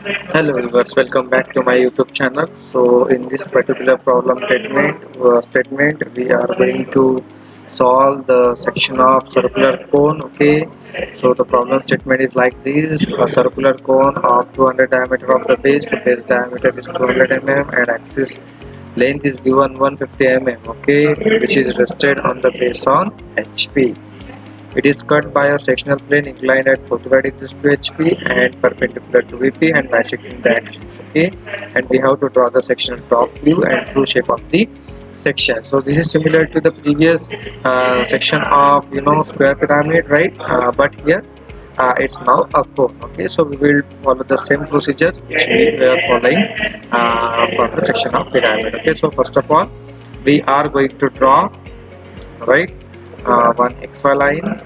Hello viewers, welcome back to my YouTube channel. So in this particular problem statement we are going to solve the section of circular cone. Okay, so the problem statement is like this: a circular cone of 200 diameter of the base. So base diameter is 200 mm and axis length is given 150 mm. Okay, which is rested on the base on HP. It is cut by a sectional plane inclined at 45 degrees to HP and perpendicular to VP and bisecting the axis. Okay, and we have to draw the sectional top view and true shape of the section. So this is similar to the previous section of square pyramid, right? But here it's now a cone. Okay, so we will follow the same procedure which we were following for the section of pyramid. Okay, so first of all we are going to draw, right, one XY line,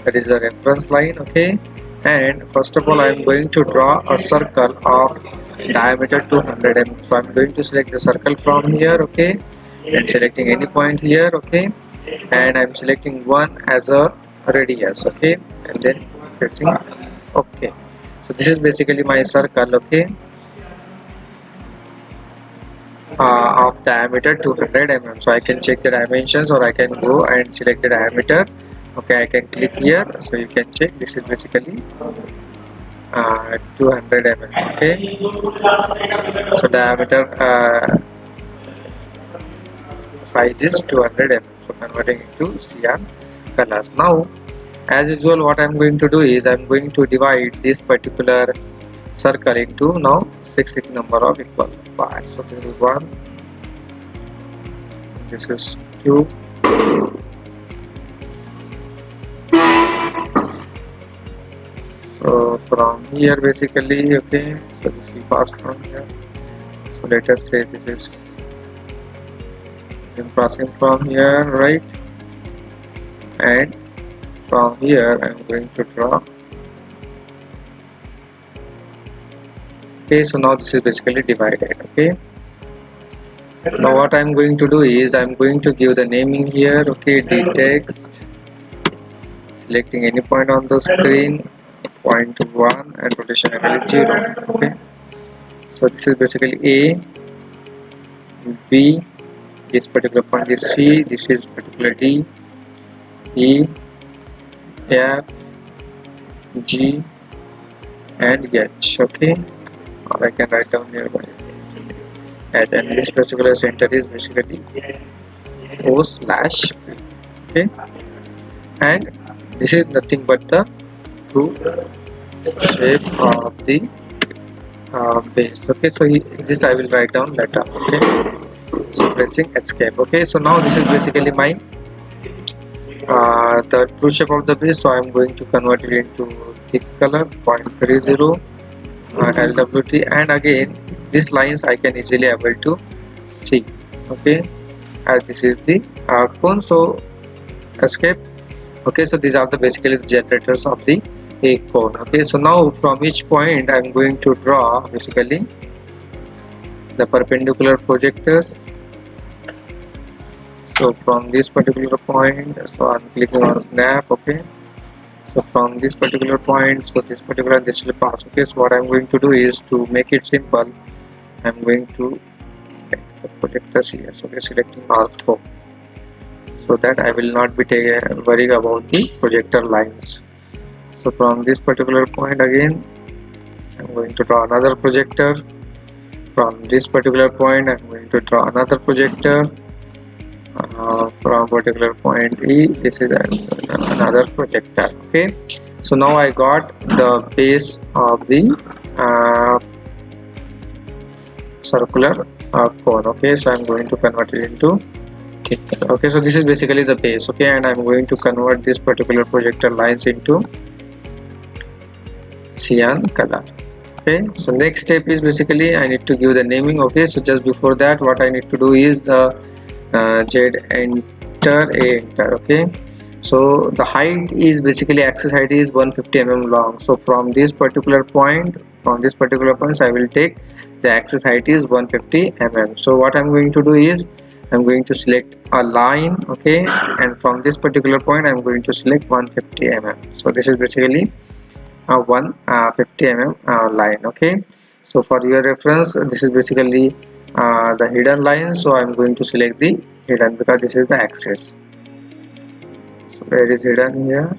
that is a reference line. Okay, and first of all I am going to draw a circle of diameter 200 mm. So I am going to select the circle from here. Okay, and selecting any point here. Okay, and I am selecting one as a radius. Okay, and then pressing OK. So this is basically my circle. Okay, of diameter 200 mm. So I can check the dimensions, or I can go and select the diameter. Okay, I can click here, so you can check. This is basically 200 mm. Okay, so diameter size is 200 mm. So converting into cyan colors. Now as usual what I am going to do is I am going to divide this particular circle into now 6 number of equal parts. So this is 1, this is 2, so from here basically, okay, so this will pass from here. So let us say this is passing from here, right, and from here I am going to draw. Okay, so now this is basically divided. Okay, now what I am going to do is I am going to give the naming here. Okay, dtext, selecting any point on the screen, point 1 and rotation angle is 0. Okay, so this is basically A, B, this particular point is C, this is particular D, E, F, G and H. Okay, or I can write down here H, and this particular center is basically O/P. Okay, and this is nothing but the true shape of the base. Okay, so this I will write down later. Okay, so pressing escape. Okay, so now this is basically my the true shape of the base. So I am going to convert it into thick color 0.30 LWT, and again these lines I can easily able to see. Okay, as this is the cone, so escape. Okay, so these are the basically the generators of the cone. Okay, so now from each point I am going to draw basically the perpendicular projectors. So from this particular point, so I'm clicking on snap. Okay, so from this particular point, so this will pass. Okay, so what I'm going to do is, to make it simple, I'm going to get the projectors here. So we're selecting ortho, so that I will not be worried about the projector lines. So from this particular point again I'm going to draw another projector. From this particular point I'm going to draw another projector. From particular point E, this is another projector. Okay, so now I got the base of the circular cone. Okay, so I'm going to convert it into thick. Okay, so this is basically the base. Okay, and I'm going to convert this particular projector lines into cyan color. Okay, so next step is basically I need to give the naming. Okay, so just before that what I need to do is the Z enter, A enter. Okay, so the height is basically axis height is 150 mm long. So from this particular point, I will take the axis height is 150 mm. So what I'm going to do is I'm going to select a line. Okay, and from this particular point I'm going to select 150 mm. So this is basically one 50 mm line. Okay, so for your reference, this is basically the hidden line, so I'm going to select the hidden because this is the axis. So where is hidden here?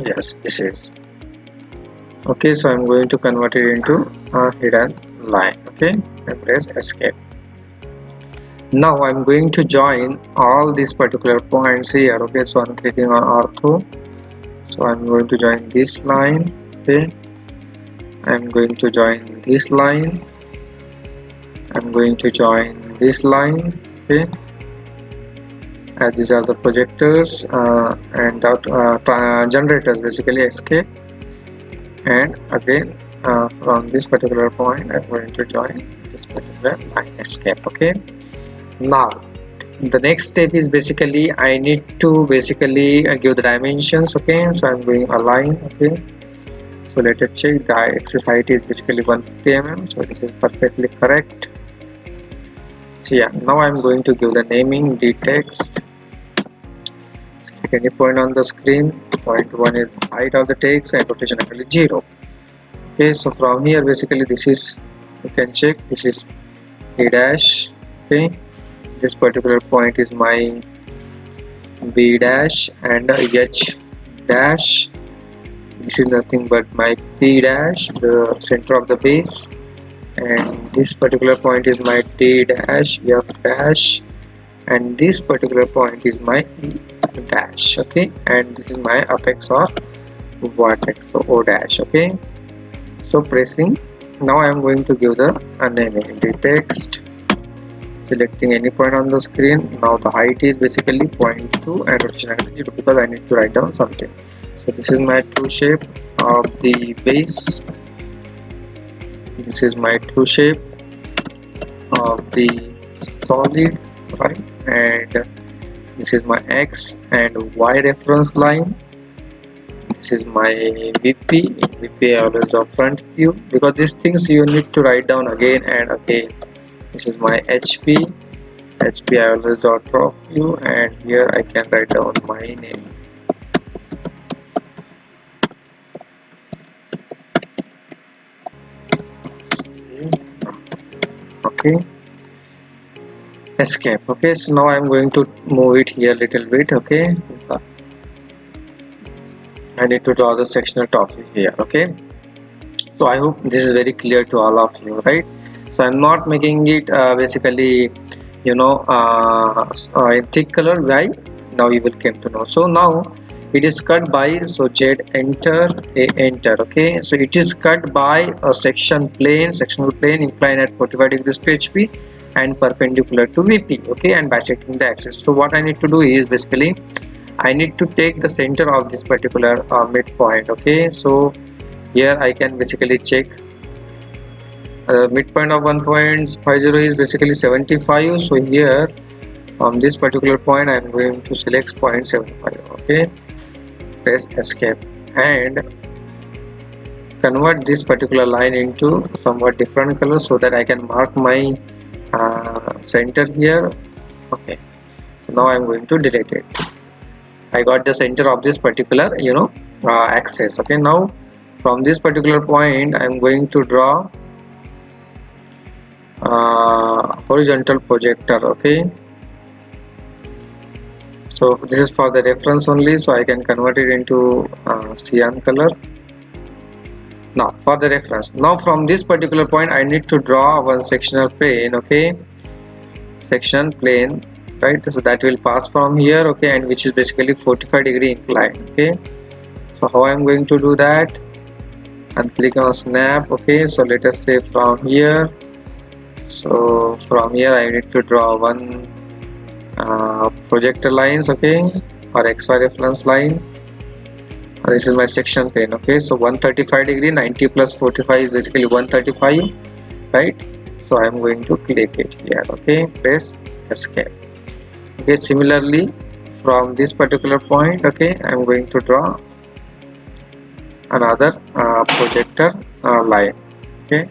Yes, this is. Okay, so I'm going to convert it into a hidden line. Okay, and press escape. Now I'm going to join all these particular points here. Okay, so I'm clicking on ortho, so I'm going to join this line. Okay, I'm going to join this line, I'm going to join this line. Okay, as these are the projectors and that generators, basically escape, and again from this particular point I'm going to join this particular line, escape. Okay, now the next step is basically I need to basically give the dimensions. Okay, so I'm going align. Okay, so let us check. The axis height is basically 150 mm, so this is perfectly correct. So yeah, now I'm going to give the naming, the text. Select any point on the screen. Point 1 is the height of the text and rotation angle is 0. Okay, so from here basically this is, you can check, this is A dash. Okay, this particular point is my B dash, and H dash, this is nothing but my P dash, the center of the base, and this particular point is my D dash, F dash, and this particular point is my E dash. Okay, and this is my apex or vertex, so O dash. Okay, so pressing, now I am going to give the naming, the text, selecting any point on the screen. Now the height is basically 0.2 and rotation angle 0 because I need to write down something. So this is my true shape of the base, this is my true shape of the solid, right, and this is my X and Y reference line. This is my VP. In VP I always draw front view because these things you need to write down again and again. This is my HP. HP I always draw top view, and here I can write down my name. Okay, escape. Okay, so now I'm going to move it here a little bit. Okay, I need to draw the sectional top view here. Okay, so I hope this is very clear to all of you, right? So I'm not making it basically, you know, in thick color. Why? Now you will come to know. So now it is cut by, so Z enter, A enter. Okay, so it is cut by a sectional plane inclined at 45 degrees to HP and perpendicular to VP. Okay, and bisecting the axis. So what I need to do is basically I need to take the center of this particular midpoint. Okay, so here I can basically check midpoint of 1.50 is basically 75. So here from this particular point I am going to select 0.75. Okay, press escape and convert this particular line into somewhat different color so that I can mark my center here. Okay, so now I am going to delete it. I got the center of this particular, you know, axis. Okay, now from this particular point I am going to draw horizontal projector. Okay, so this is for the reference only, so I can convert it into cyan color. Now for the reference, now from this particular point I need to draw one sectional plane. Okay, section plane, right, so that will pass from here. Okay, and which is basically 45-degree incline. Okay, so how I am going to do that, and click on snap. Okay, so let us say from here, so from here I need to draw one projector lines. Okay, or XY reference line. This is my section plane. Okay, so 135 degree, 90 plus 45 is basically 135, right? So I am going to click it here. Okay, press escape. Okay, similarly from this particular point, okay, I am going to draw another projector line. Okay,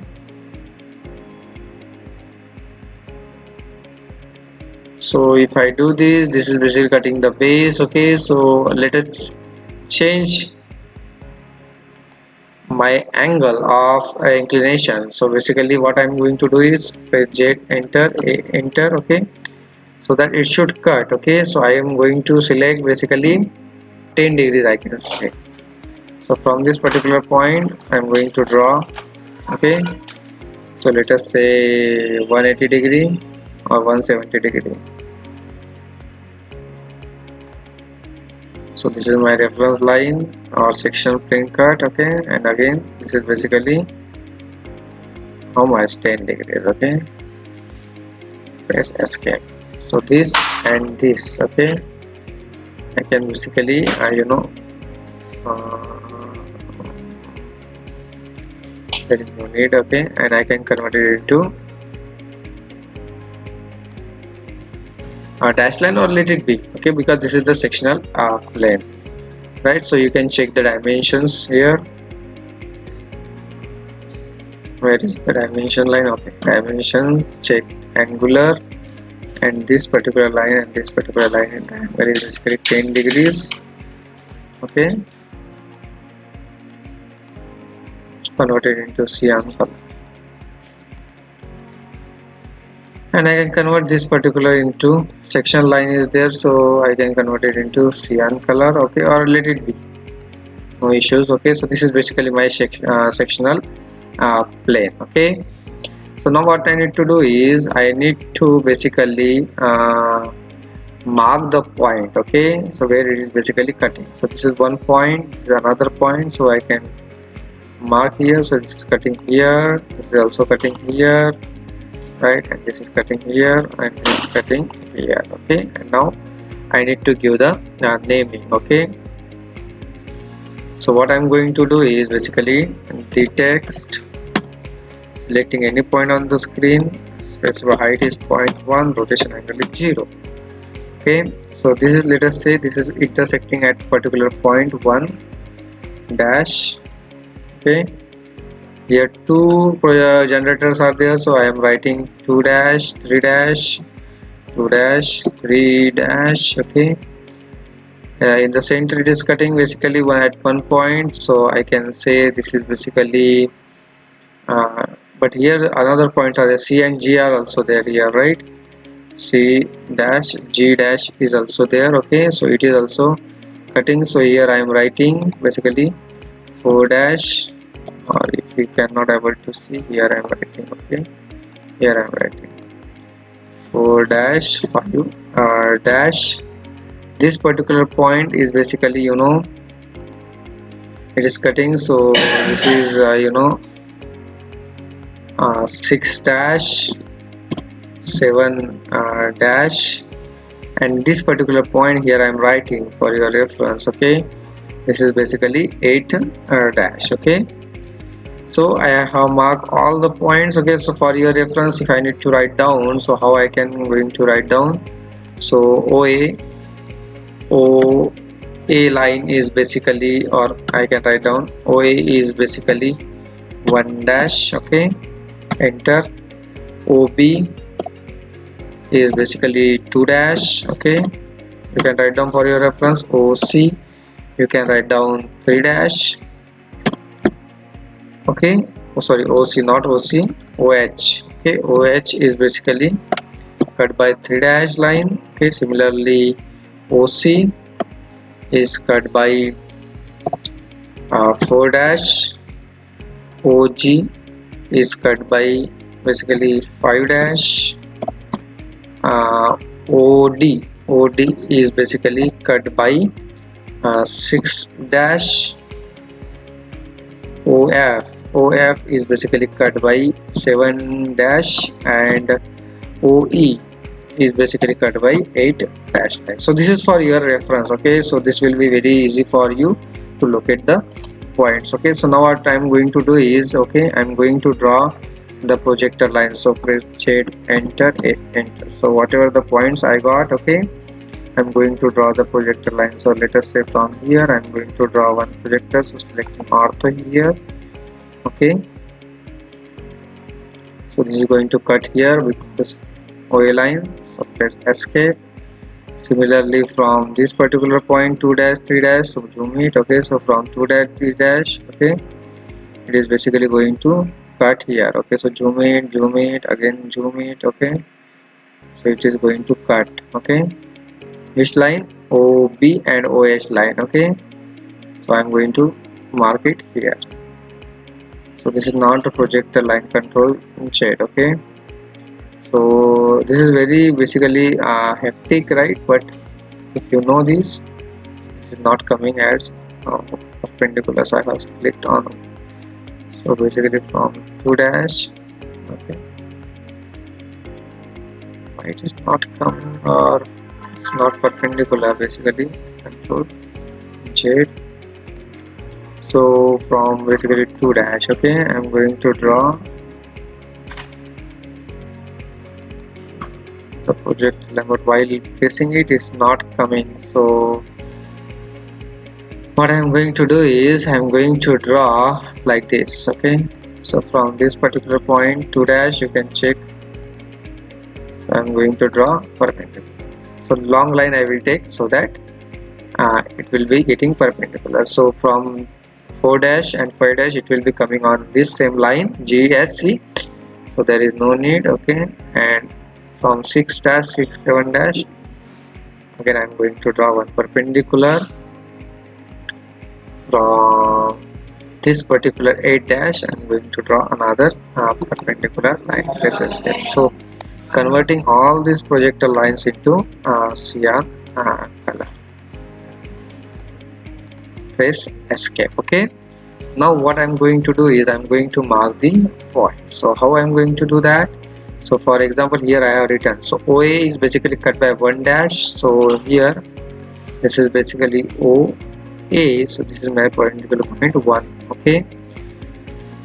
So if I do this, this is basically cutting the base. Okay, so let us change my angle of inclination. So basically what I'm going to do is press Z, enter. Okay, so that it should cut. Okay, so I am going to select basically 10 degrees, I can say. So from this particular point I'm going to draw. Okay, so let us say 180 degree or 170 degree. So this is my reference line or section plane cut. Okay, and again this is basically how much, 10 degrees. Okay, press escape. So this and this. Okay, I can basically there is no need. Okay, and I can convert it into a dash line or let it be. Okay, because this is the sectional plane, right? So you can check the dimensions here. Where is the dimension line? Okay, dimension, check angular, and this particular line and this particular line in angle is basically 10 degrees. Okay, convert it into cyan color, and I can convert this particular into section line is there, so I can convert it into cyan color. Okay, or let it be, no issues. Okay, so this is basically my sectional plane. Okay, so now what I need to do is I need to basically mark the point. Okay, so where it is basically cutting. So this is one point, this is another point, so I can mark here. So this is cutting here, this is also cutting here, right, and this is cutting here, and this is cutting here. Okay, and now I need to give the naming. Okay, so what I'm going to do is basically the text, selecting any point on the screen, specify height is 0.1, rotation angle is 0. Okay, so this is, let us say this is intersecting at particular point 1 dash. Okay, here two generators are there, so I am writing 2 dash 3 dash 2 dash 3 dash. Okay, in the center it is cutting basically at one point, so I can say this is basically but here another points are there, C and G are also there here, right? C dash G dash is also there. Okay, so it is also cutting, so here I am writing basically 4 dash, or if we cannot able to see, here I am writing. Okay, here I am writing 4 dash 5 dash. This particular point is basically it is cutting, so this is 6 dash 7 dash, and this particular point here I am writing for your reference. Okay, this is basically 8 dash. Okay, so I have marked all the points. Okay, so for your reference, if I need to write down, so how I can going to write down, so OA line is basically, or I can write down OA is basically 1 dash. Okay, enter. OB is basically 2 dash. Okay, you can write down for your reference. OC, you can write down 3 dash. Okay, oh sorry, OC, not OC, OH. Okay, OH is basically cut by 3 dash line. Okay, similarly OC is cut by 4 dash. OG is cut by basically 5 dash. OD is basically cut by 6 dash. OF is basically cut by 7 dash, and OE is basically cut by 8 dash line. So this is for your reference. Okay, so this will be very easy for you to locate the points. Okay, so now what I'm going to do is, okay, I'm going to draw the projector line. So press shade, enter. So whatever the points I got, okay, I'm going to draw the projector line. So let us say from here I'm going to draw one projector, so selecting ortho here. Okay, so this is going to cut here with this OA line. so press escape. Similarly from this particular point 2 dash 3 dash, so zoom it. Okay, so from 2 dash 3 dash, okay, it is basically going to cut here. Okay, so zoom it again, zoom it. Okay, so it is going to cut. Okay, which line? OB and OH line. Okay, so I'm going to mark it here. So this is not a projector line control shade. Okay, so this is very basically hectic, right? But if you know this is not coming as perpendicular, so I have clicked on. So basically from 2 dash, okay, why it is not coming, or it's not perpendicular, basically control Z. So from basically 2 dash, okay, I'm going to draw the project line, but while pressing it is not coming. So what I'm going to do is I'm going to draw like this. Okay, so from this particular point 2 dash, you can check. So I'm going to draw perpendicular. So long line I will take, so that it will be getting perpendicular. So from 4 dash and 5 dash, it will be coming on this same line GSC, so there is no need. Okay, and from 6 dash 6 7 dash, again I'm going to draw one perpendicular. From this particular 8 dash, I'm going to draw another perpendicular line. Press escape. So converting all these projector lines into cyan color. Press escape. Okay, now what I'm going to do is I'm going to mark the point. So how I'm going to do that? So for example, here I have written, so OA is basically cut by 1 dash, so here this is basically OA, so this is my perpendicular point 1. Okay,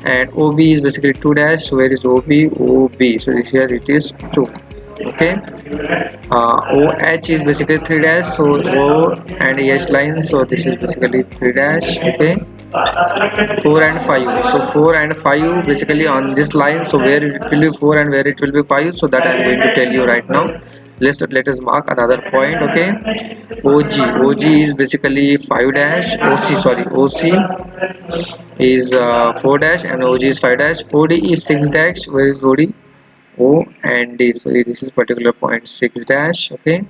and OB is basically 2 dash, so where is OB? OB, so this here it is 2. Okay, OH is basically 3 dash, so O and H lines, so this is basically 3 dash. Okay, 4 and 5, so 4 and 5 basically on this line, so where it will be 4 and where it will be 5, so that I am going to tell you right now. Let us mark another point. Okay, OG is basically 5 dash, OC is 4 dash, and OG is 5 dash. OD is 6 dash, where is OD? O and D, so this is particular point 6 dash. Okay,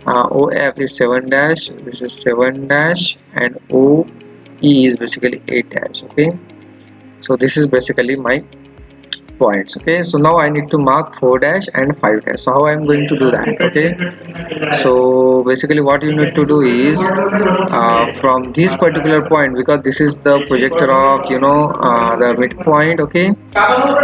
OF is 7 dash, this is 7 dash, and OE is basically 8 dash. Okay, so this is basically my points. Okay, so now I need to mark 4 dash and 5 dash. So how I am going to do that? Okay, so basically what you need to do is from this particular point, because this is the projector of the midpoint. Okay,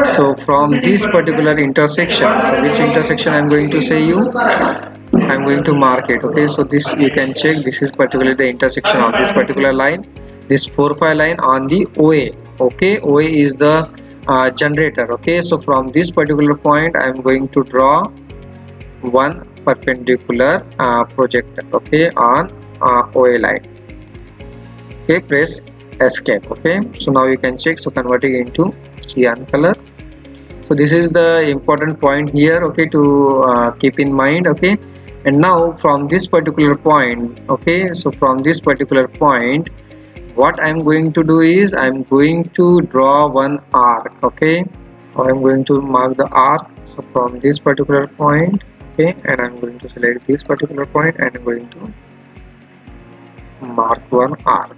so from this particular intersection, so which intersection I'm going to say you, I'm going to mark it. Okay, so this you can check, this is particularly the intersection of this particular line, this 4 5 line on the OA. Okay, OA is the generator. Okay, so from this particular point I'm going to draw one perpendicular projector. Okay, on OA line. Okay, press escape. Okay, so now you can check, so converting into cyan color. So this is the important point here. Okay, to keep in mind. Okay, and now from this particular point, okay, so from this particular point, what I'm going to do is I'm going to draw one arc. Okay, I'm going to mark the arc. So from this particular point, okay, and I'm going to select this particular point and I'm going to mark one arc.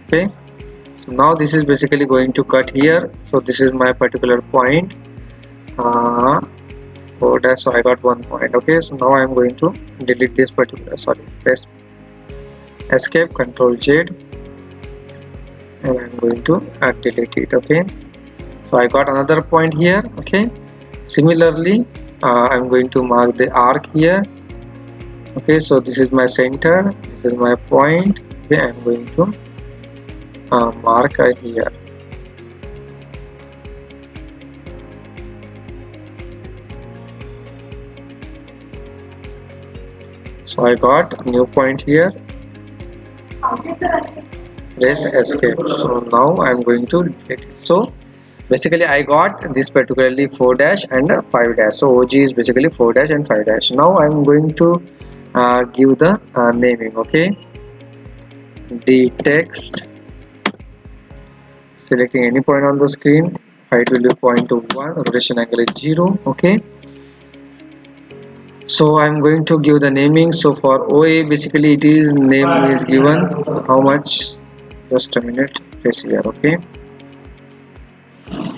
Okay, so now this is basically going to cut here. So this is my particular point 4 dash, so I got 1 point. Okay, so now I am going to delete this particular, press escape, control Z, and I am going to delete it. Okay, so I got another point here. Okay, similarly I am going to mark the arc here. Okay, so this is my center, this is my point. Okay, I am going to mark here. So I got new point here. Press escape. So now I am going to delete it. So basically I got this particularly 4 dash and 5 dash. So OG is basically 4 dash and 5 dash. Now I'm going to give the naming. Okay, the text, selecting any point on the screen, height will be 0.1, rotation angle is 0. Okay, so I'm going to give the naming. So for OA, basically it is name is given how much, just a minute, press here. Okay,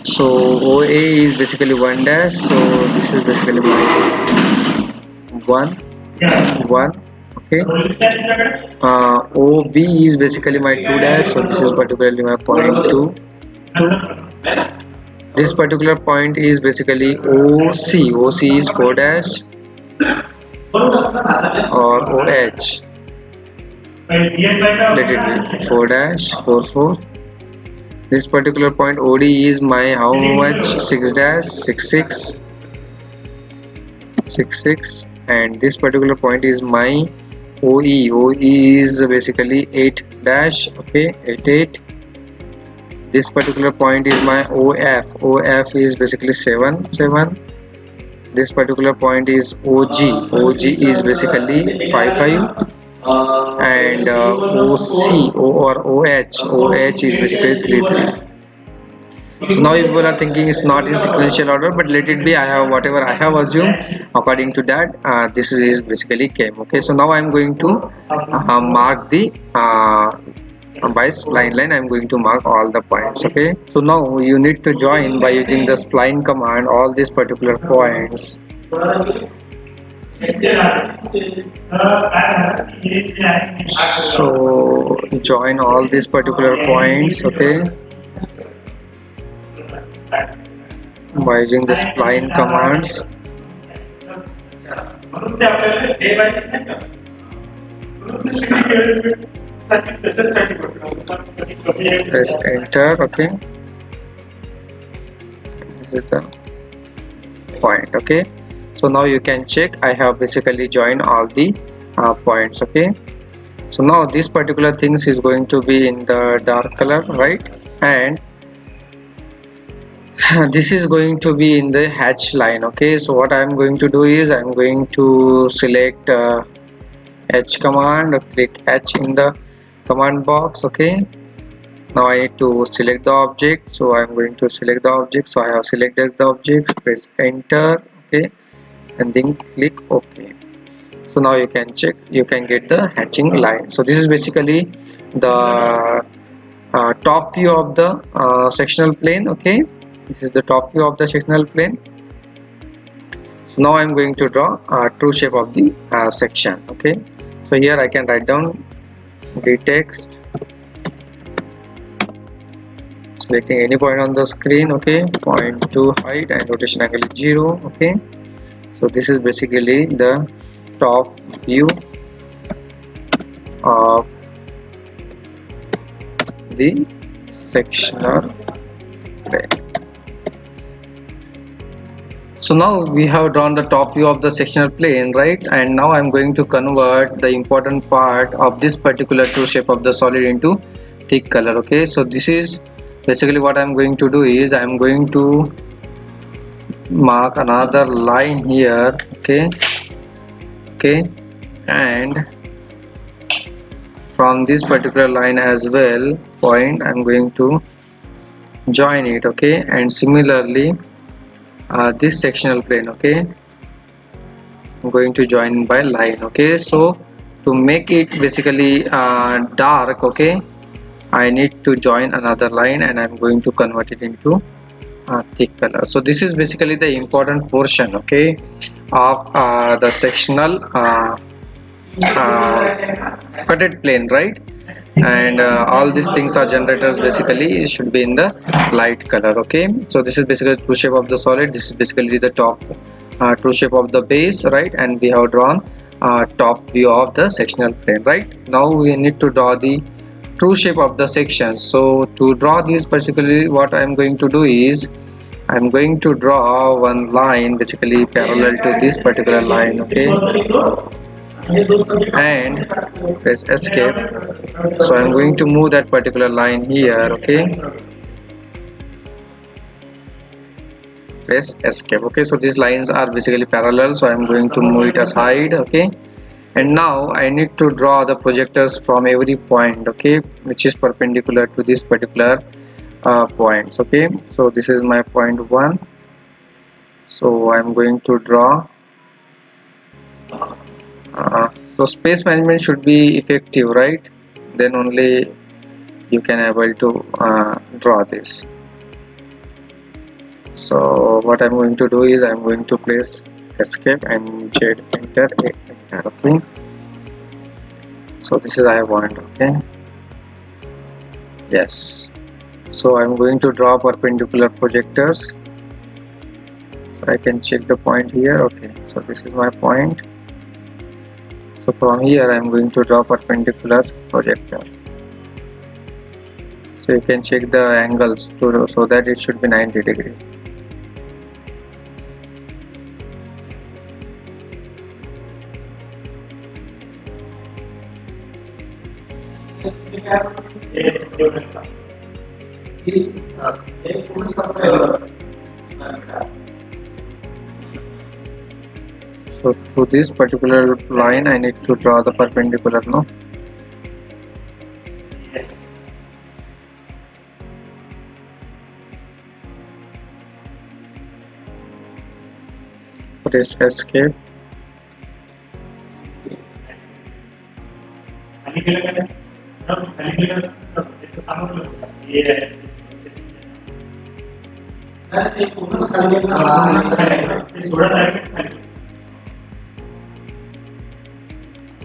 so OA is basically 1 dash, so this is basically my 1 1. Okay, OB is basically my 2 dash, so this is particularly my point 2 2. This particular point is basically OC. OC is 4 dash or OH. Let it be 4 dash 4 4. This particular point OD is my how much, 6 dash 6 6 6 6, and this particular point is my OE. OE is basically 8 dash. Okay, 8 8. This particular point is my OF. OF is basically 7 7. This particular point is OG. OG is basically 5 5. And OC or OH. OH is basically 3 3. So now if you are thinking it's not in sequential order, but let it be. I have whatever I have assumed according to that. This is basically came. Okay, so now I'm going to mark the by spline line. I'm going to mark all the points. Okay, so now you need to join by using the spline command all these particular points. So join all these particular points. Okay, by using the spline commands. Press enter. Okay, this is the point. Okay, so now you can check I have basically joined all the points. Okay, so now this particular things is going to be in the dark color, right? And this is going to be in the hatch line. Okay, so what I'm going to do is I'm going to select H command, click H in the command box. Okay, now I need to select the object, so I'm going to select the object. So I have selected the object, press enter. Okay, and then click OK. So now you can check, you can get the hatching line. So this is basically the top view of the sectional plane. Okay, this is the top view of the sectional plane. So now I'm going to draw a true shape of the section. Okay, so here I can write down the text, selecting any point on the screen. Okay, point 2 height and rotation angle is 0. Okay, so this is basically the top view of the sectional plane. So now we have drawn the top view of the sectional plane, right? And now I'm going to convert the important part of this particular true shape of the solid into thick color. Okay, so this is basically what I'm going to do is I'm going to mark another line here. Okay, and from this particular line as well point I'm going to join it. Okay, and similarly this sectional plane. Okay, I'm going to join by line. Okay, so to make it basically dark, okay, I need to join another line and I'm going to convert it into thick color. So this is basically the important portion, okay, of the sectional cutted plane, right? And all these things are generators, basically should be in the light color. Okay, so this is basically true shape of the solid. This is basically the top true shape of the base, right? And we have drawn top view of the sectional plane. Right now we need to draw the true shape of the section. So to draw this, particularly what I am going to do is I am going to draw one line basically parallel to this particular line. Okay, and press escape. So I'm going to move that particular line here. Okay, press escape. Okay, so these lines are basically parallel, so I'm going to move it aside. Okay, and now I need to draw the projectors from every point, okay, which is perpendicular to this particular points. Okay, so this is my point 1, so I'm going to draw. So space management should be effective, right? Then only you can able to draw this. So what I'm going to do is I'm going to place escape and Z enter, okay. So this is I want, okay, yes. So I'm going to draw perpendicular projectors, so I can check the point here. Okay, so this is my point. So from here I'm going to draw perpendicular projector, so you can check the angles to, so that it should be 90 degree. So to this particular line I need to draw the perpendicular, no? Press escape.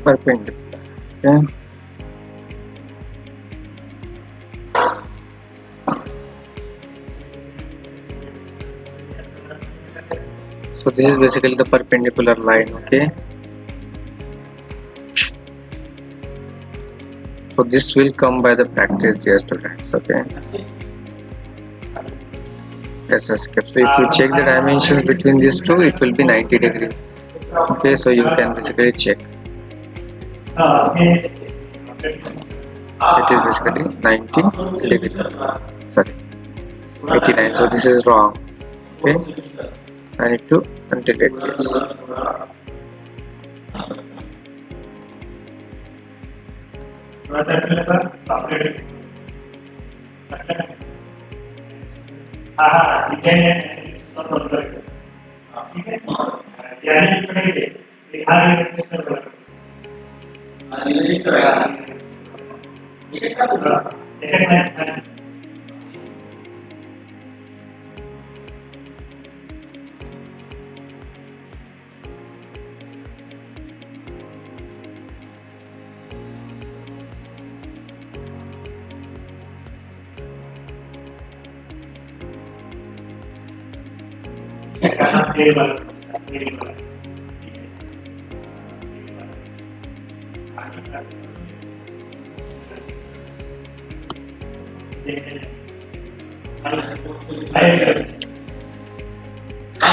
Perpendicular, okay. So this is basically the perpendicular line, okay. So this will come by the practice, dear students, okay. Press escape. So if you check the dimensions between these two, it will be 90 degree. Okay, so you can basically check. It is basically 90 degree. Sorry, 89. So this is wrong. Okay, I need to delete this.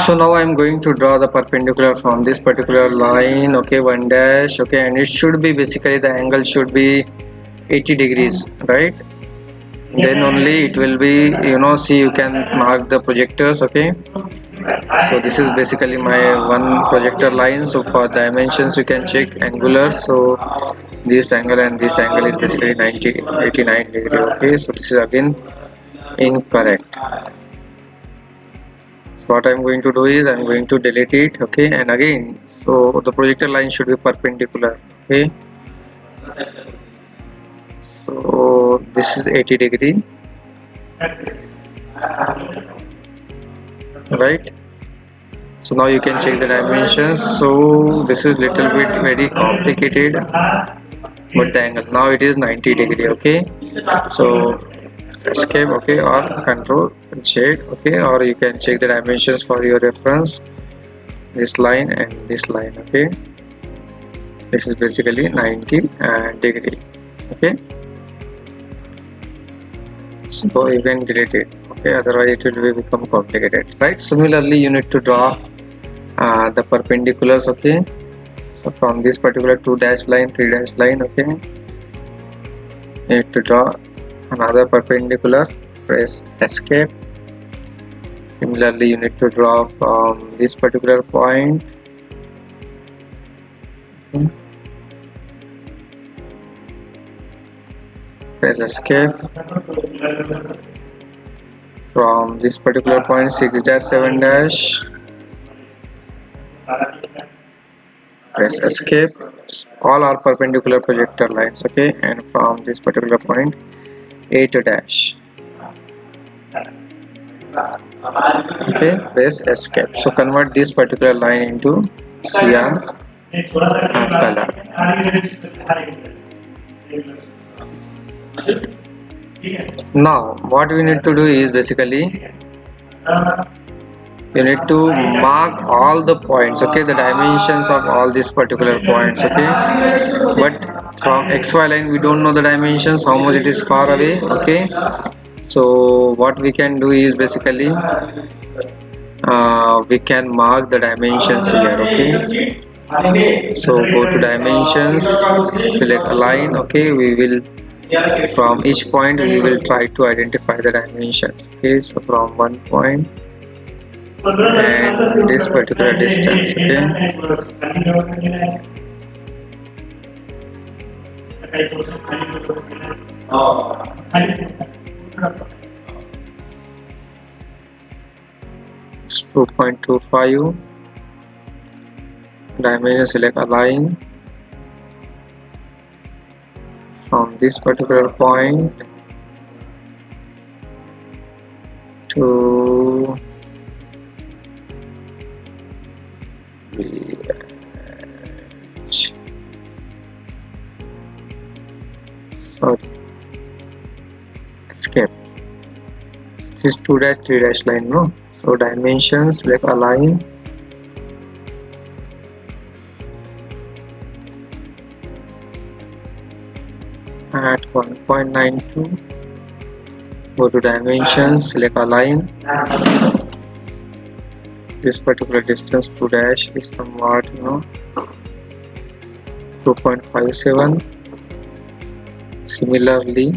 So now I am going to draw the perpendicular from this particular line, okay, 1 dash, okay, and it should be basically the angle should be 80 degrees, right? Then only it will be, you know, see, you can mark the projectors, okay. So this is basically my one projector line. So for dimensions you can check angular, so this angle and this angle is basically 89 degree, okay. So this is again incorrect. So what I'm going to do is I'm going to delete it, okay, and again, so the projector line should be perpendicular, okay. So this is 80 degree, right? So now you can check the dimensions. So this is little bit very complicated, but the angle now it is 90 degree, okay. So escape, okay, or control Z, okay, or you can check the dimensions for your reference, this line and this line, okay. This is basically 90 degree, okay. So you can delete it, okay, otherwise it will become complicated, right? Similarly you need to draw the perpendiculars, okay. So from this particular 2 dash line, 3 dash line, okay, you need to draw another perpendicular, press escape. Similarly, you need to draw from this particular point. Okay. Press escape. From this particular point 6 dash 7 dash, press escape. All are perpendicular projector lines. Okay, and from this particular point 8 dash, okay, press escape. So convert this particular line into cyan color. Now what we need to do is basically you need to mark all the points, okay, the dimensions of all these particular points, okay, but from xy line we don't know the dimensions, how much it is far away, okay. So what we can do is basically we can mark the dimensions here, okay. So go to dimensions, select align, okay. We will from each point we will try to identify the dimensions, okay. So from one point and this particular distance, okay. 2.25, dimension, select align. From this particular point to escape. This is 2 dash 3 dash line, no. So dimensions, select align. At 1.92, go to dimensions, select align. This particular distance 2 dash is somewhat 2.57. Similarly,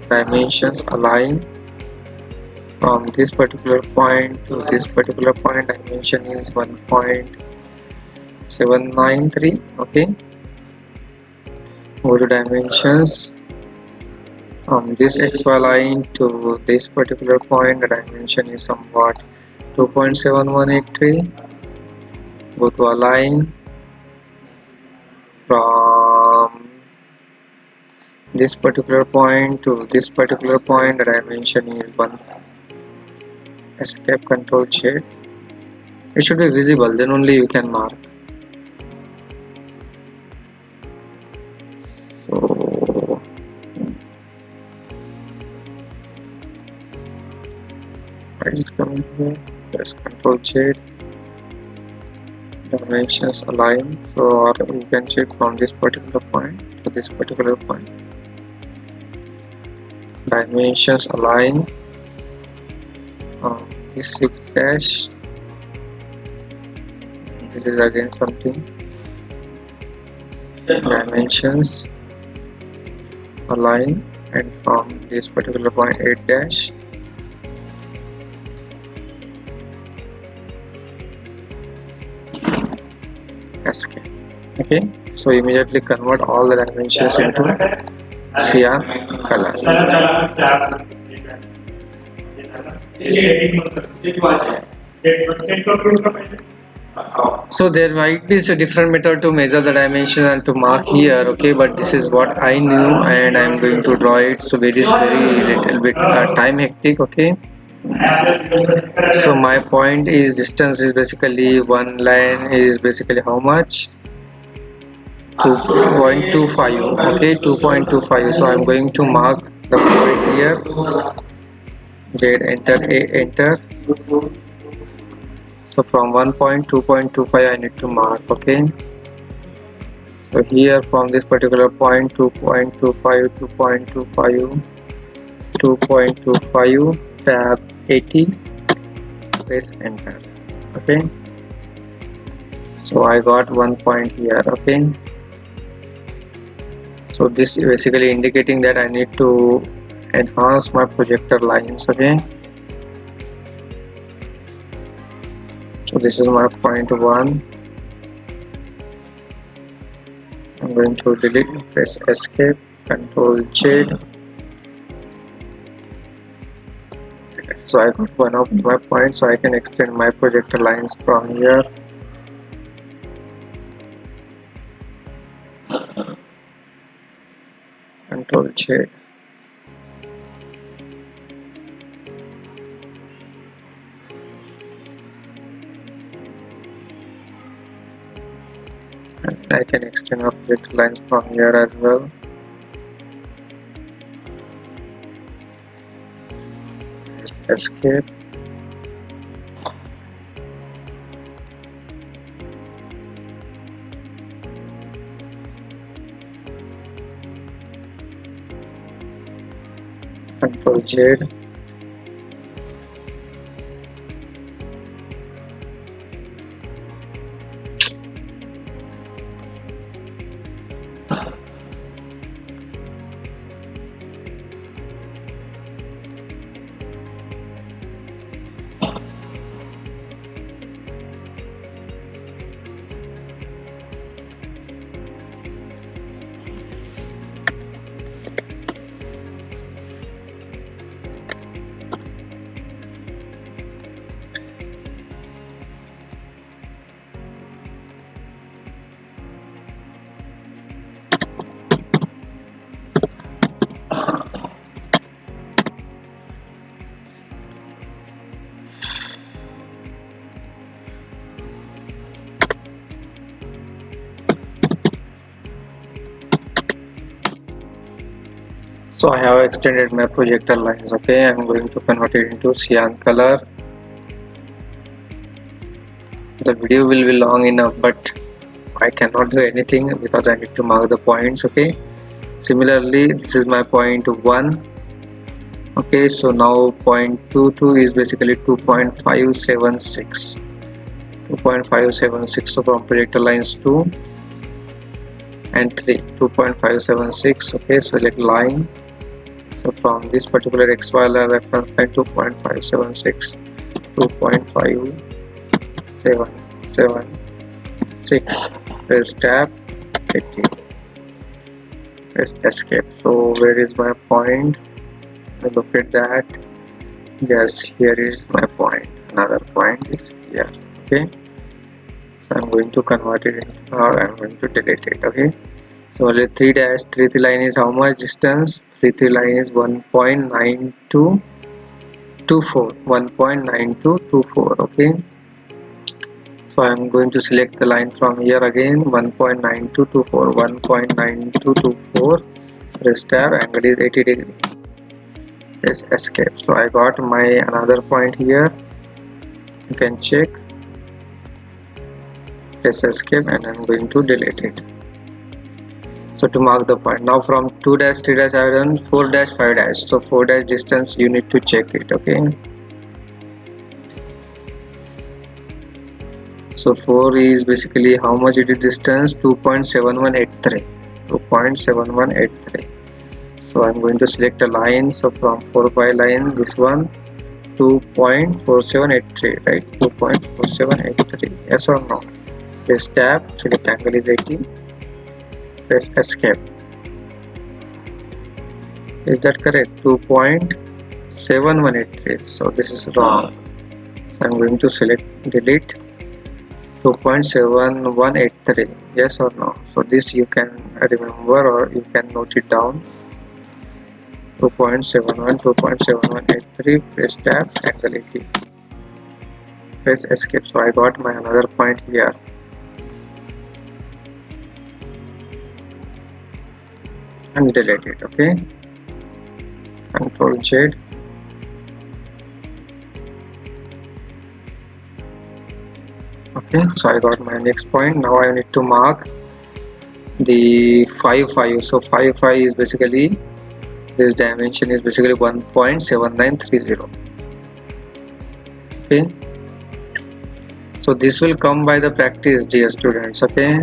dimensions align. From this particular point to this particular point, dimension is 1.793, okay. Go to dimensions. From this xy line to this particular point, the dimension is somewhat 2.7183. Go to align. From this particular point to this particular point, the dimension is 1. Escape, control shade. It should be visible, then only you can mark. So I just come here, press control shade, dimensions align. So or you can check from this particular point to this particular point, dimensions align. This 6 dash, this is again something, dimensions align, and from this particular point 8 dash, escape, okay. So immediately convert all the dimensions into cyan color. So there might be a different method to measure the dimension and to mark here, okay, but this is what I knew and I am going to draw it. So it is very little bit time hectic, okay. So my point is distance is basically one line is basically how much, 2.25, okay, 2.25. So I am going to mark the point here. Z, enter, A, enter. So from 2.25 I need to mark, okay. So here from this particular point 2.25, 2.25, tab 80, press enter, okay. So I got 1 point here, okay. So this is basically indicating that I need to enhance my projector lines, okay. So this is my point 1. I'm going to delete, press escape, control Z. So I got one of my points, so I can extend my projector lines from here. Control Z. And I can extend my projector lines from here as well. Escape. Control Z. So I have extended my projector lines. Okay, I'm going to convert it into cyan color. The video will be long enough, but I cannot do anything because I need to mark the points. Okay, similarly this is my point 1. Okay, so now point 22 is basically 2.576. 2.576. So from projector lines 2 and 3, 2.576. Okay, select line. So from this particular XY reference line 2.576, 2.576, press tab, 80, press escape. So where is my point? Look at that. Yes, here is my point. Another point is here. Okay, so I'm going to convert it in, or I'm going to delete it. Okay, so only 3 dash 3 line is how much distance? 3 line is 1.9224. 1.9224. Okay, so I'm going to select the line from here again. 1.9224. 1.9224. Press tab. Angle is 80 degree. Press escape. So I got my another point here. You can check. Press escape and I'm going to delete it. So to mark the point, now from 2 dash 3 dash I have done 4 dash 5 dash. So 4 dash distance you need to check it. Okay, so 4 is basically how much it is distance? 2.7183. 2.7183. So I'm going to select a line. So from 4 by line, this one 2.4783, right? 2.4783. Yes or no? Press tab, select angle is 80. Press escape. Is that correct? 2.7183. So this is wrong. So I'm going to select delete 2.7183. Yes or no? So this you can remember or you can note it down. 2.71, 2.7183. Press tab, angle 80. Press escape. So I got my another point here. And delete it. Okay, control Z. Okay, so I got my next point. Now I need to mark the 5 so 5 is basically, this dimension is basically 1.7930. okay, so this will come by the practice, dear students. Okay,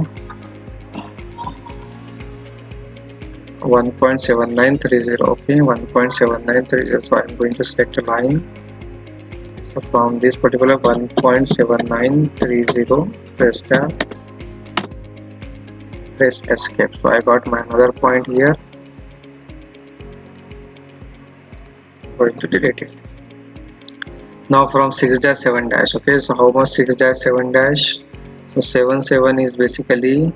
1.7930. okay, 1.7930. so I'm going to select a line. So from this particular 1.7930, press tab, press escape. So I got my another point here. Going to delete it. Now from 6-7 dash. Okay, so how much 6-7 dash? So 77 is basically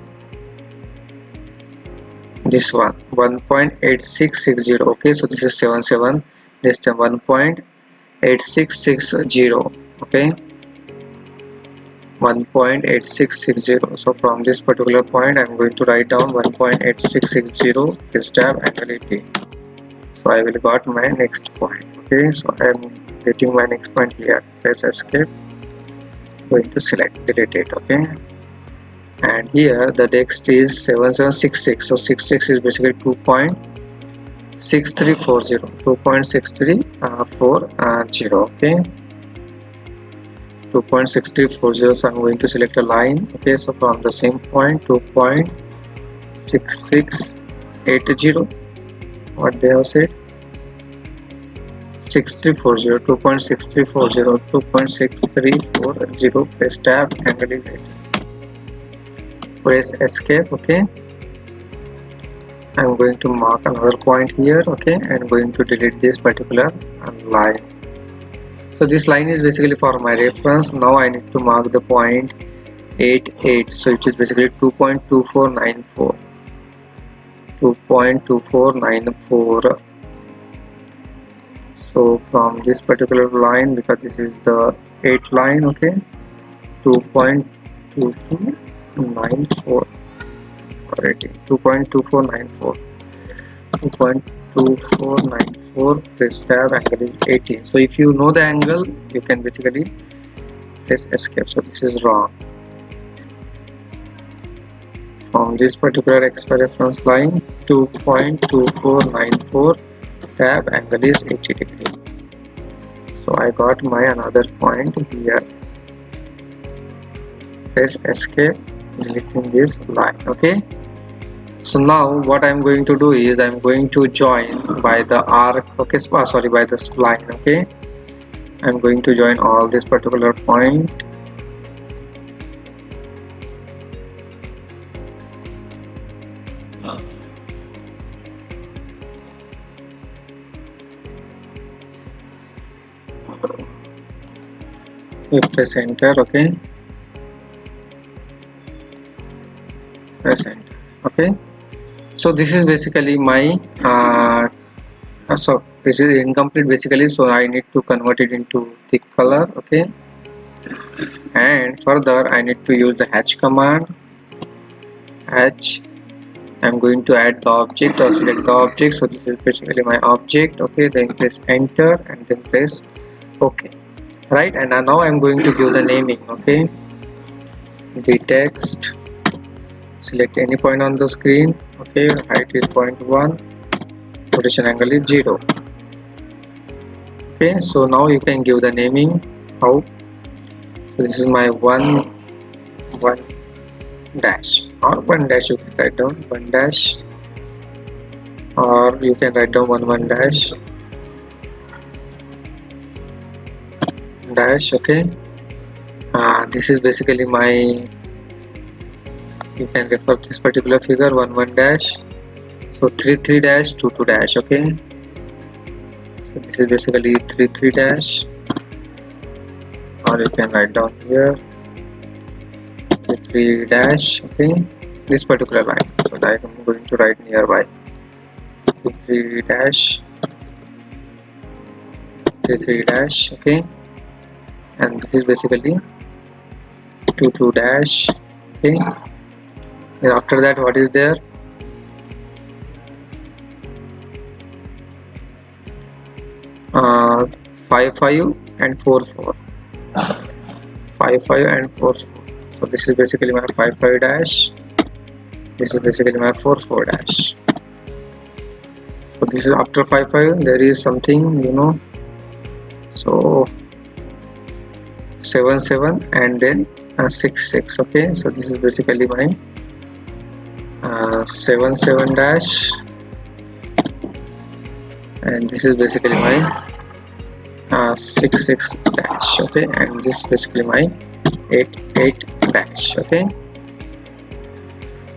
this one, 1.8660. Okay, so this is 77, this time 1.8660. okay, 1.8660. so from this particular point I'm going to write down 1.8660, this tab and delete it. So I will got my next point. Okay, so I'm getting my next point here. Press escape, going to select, delete it. Okay, and here the text is 7766. So 66 is basically 2.6340, 2.6340. Okay, 2.6340. so I'm going to select a line. Okay, so from the same point, 2.6680, what they have said, 6340, 2.6340, 2.6340. press tab and delete it. Press escape. Okay, I'm going to mark another point here. Okay, and going to delete this particular line. So this line is basically for my reference. Now I need to mark the point 88. So it is basically 2.2494, 2.2494. so from this particular line, because this is the 8th line, okay, 2.2294 already, 2.2494, 2.2494. press tab, angle is 80. So if you know the angle, you can basically press escape. So this is wrong. From this particular XY reference line, 2.2494, tab, angle is 80 degrees. So I got my another point here. Press escape, deleting this line. Okay, so now what I'm going to do is I'm going to join by the arc. Okay, sorry, by the spline. Okay, I'm going to join all this particular point. You press enter. Okay, press enter. Okay, so this is basically my so this is incomplete basically, so I need to convert it into thick color. Okay, and further I need to use the hatch command. Hatch, I'm going to add the object or select the object. So this is basically my object. Okay, then press enter and then press OK. Right, and now I'm going to give the naming. Okay, the text, select any point on the screen. Okay, height is 0.1, rotation angle is 0. Okay, so now you can give the naming. How? So this is my 1 dash, or 1 dash, you can write down 1 dash, or you can write down 1 dash dash. Okay, this is basically my, you can refer this particular figure 1 dash, so 3 dash 2 dash. Okay, so this is basically 3 dash, or you can write down here 3 dash. Okay, this particular line, so I'm going to write nearby 3 dash 3 dash. Okay, and this is basically 2 dash. Okay, and after that what is there, uh, 5 and 4 4, 5 and 4 4. So this is basically my 5 dash, this is basically my 4 dash. So this is after 5 there is something, you know, so 7 and then 6. Okay, so this is basically my 7 dash, and this is basically my 6 dash, okay, and this is basically my 8 dash, okay.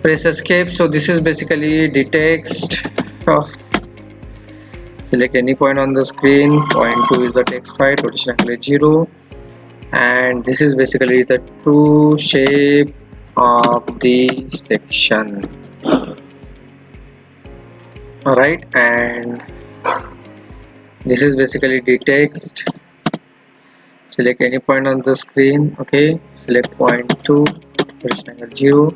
Press escape. So this is basically the text. Select any point on the screen. Point 2 is the text height, rotation angle is 0, and this is basically the true shape of the section. Alright, and this is basically the text. Select any point on the screen, okay, select point 2, rotation angle 0.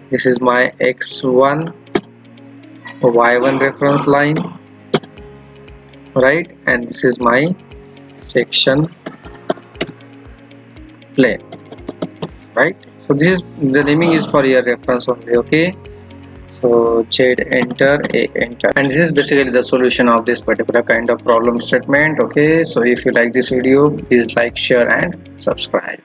This is my x1 y1 reference line, right, and this is my section plane, right. So this is the naming is for your reference only, okay. So Z enter, A enter, and this is basically the solution of this particular kind of problem statement, okay. So if you like this video, please like, share and subscribe.